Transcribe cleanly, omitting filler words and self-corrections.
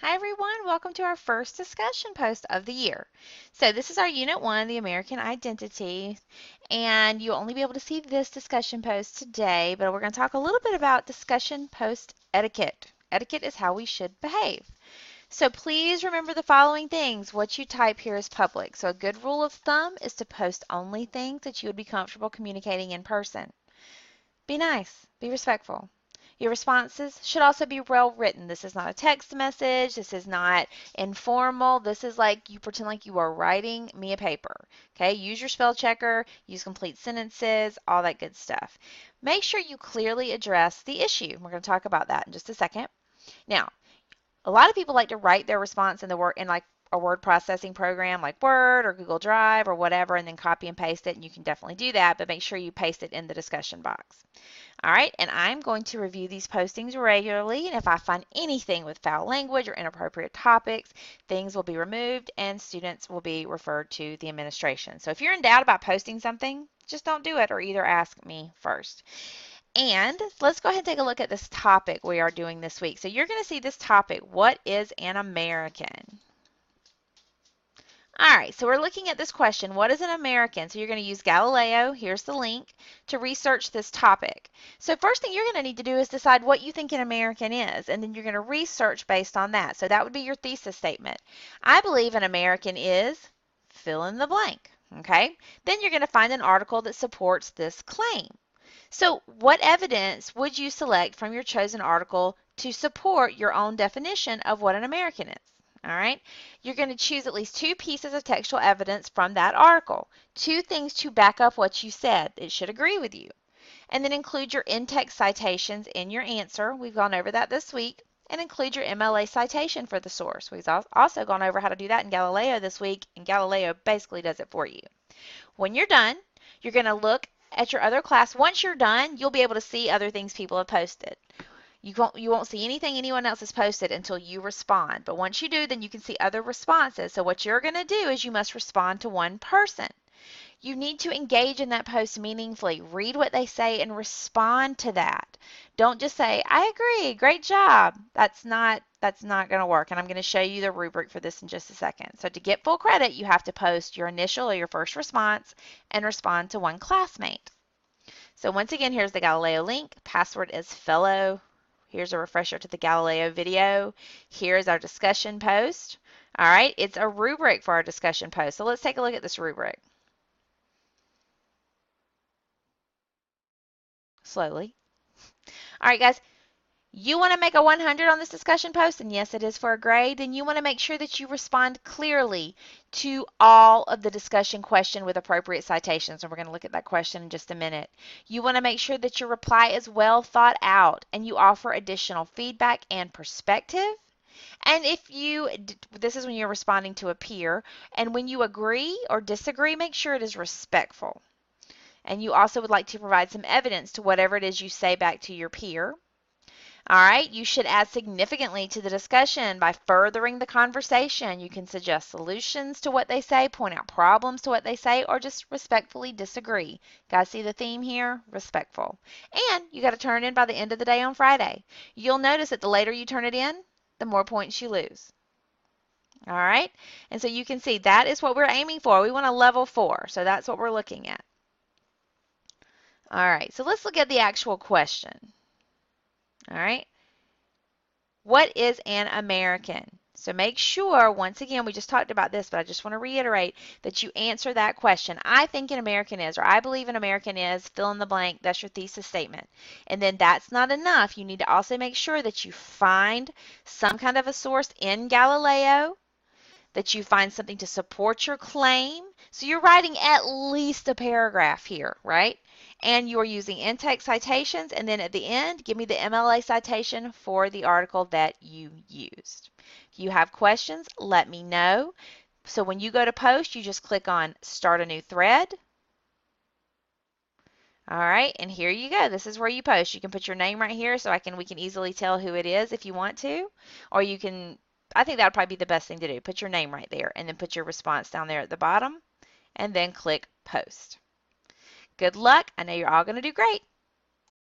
Hi everyone, welcome to our first discussion post of the year. So this is our Unit 1, the American Identity, and you'll only be able to see this discussion post today, but we're going to talk a little bit about discussion post etiquette. Etiquette is how we should behave. So please remember the following things. What you type here is public. So a good rule of thumb is to post only things that you would be comfortable communicating in person. Be nice, be respectful. Your responses should also be well written. This is not a text message. This is not informal. This is like you pretend like you are writing me a paper. Okay, use your spell checker, use complete sentences, all that good stuff. Make sure you clearly address the issue. We're going to talk about that in just a second. Now, a lot of people like to write their response in like a word processing program like Word or Google Drive or whatever, and then copy and paste it, and you can definitely do that, but make sure you paste it in the discussion box. All right, and I'm going to review these postings regularly, and if I find anything with foul language or inappropriate topics, things will be removed and students will be referred to the administration. So if you're in doubt about posting something, just don't do it or either ask me first. And let's go ahead and take a look at this topic we are doing this week. So you're going to see this topic, what is an American? All right, so we're looking at this question, what is an American? So you're going to use Galileo, here's the link, to research this topic. So first thing you're going to need to do is decide what you think an American is, and then you're going to research based on that. So that would be your thesis statement. I believe an American is fill in the blank, okay? Then you're going to find an article that supports this claim. So what evidence would you select from your chosen article to support your own definition of what an American is? All right, you're going to choose at least two pieces of textual evidence from that article, two things to back up what you said. It should agree with you. And then include your in-text citations in your answer. We've gone over that this week. And include your MLA citation for the source. We've also gone over how to do that in Galileo this week, and Galileo basically does it for you. When you're done, you're going to look at your other class. Once you're done, you'll be able to see other things people have posted. You won't see anything anyone else has posted until you respond. But once you do, then you can see other responses. So what you're going to do is you must respond to one person. You need to engage in that post meaningfully. Read what they say and respond to that. Don't just say, I agree, great job. That's not going to work. And I'm going to show you the rubric for this in just a second. So to get full credit, you have to post your initial or your first response and respond to one classmate. So once again, here's the Galileo link. Password is fellow. Here's a refresher to the Galileo video. Here's our discussion post. All right, it's a rubric for our discussion post. So let's take a look at this rubric. Slowly. All right, guys, you want to make a 100 on this discussion post, and yes, it is for a grade, then you want to make sure that you respond clearly to all of the discussion question with appropriate citations, and we're going to look at that question in just a minute. You want to make sure that your reply is well thought out, and you offer additional feedback and perspective. And this is when you're responding to a peer, and when you agree or disagree, make sure it is respectful. And you also would like to provide some evidence to whatever it is you say back to your peer. All right, you should add significantly to the discussion by furthering the conversation. You can suggest solutions to what they say, point out problems to what they say, or just respectfully disagree. Guys, see the theme here? Respectful. And you got to turn it in by the end of the day on Friday. You'll notice that the later you turn it in, the more points you lose. All right, and so you can see that is what we're aiming for. We want a level 4, so that's what we're looking at. All right, so let's look at the actual question. All right. What is an American? So make sure, once again, we just talked about this, but I just want to reiterate that you answer that question. I think an American is, or I believe an American is, fill in the blank, that's your thesis statement. And then that's not enough. You need to also make sure that you find some kind of a source in Galileo, that you find something to support your claim. So you're writing at least a paragraph here, right? And you're using in-text citations, and then at the end, give me the MLA citation for the article that you used. If you have questions, let me know. So when you go to post, you just click on Start a New Thread. All right, and here you go. This is where you post. You can put your name right here so we can easily tell who it is if you want to, or you can, I think that would probably be the best thing to do. Put your name right there and then put your response down there at the bottom and then click Post. Good luck. I know you're all going to do great.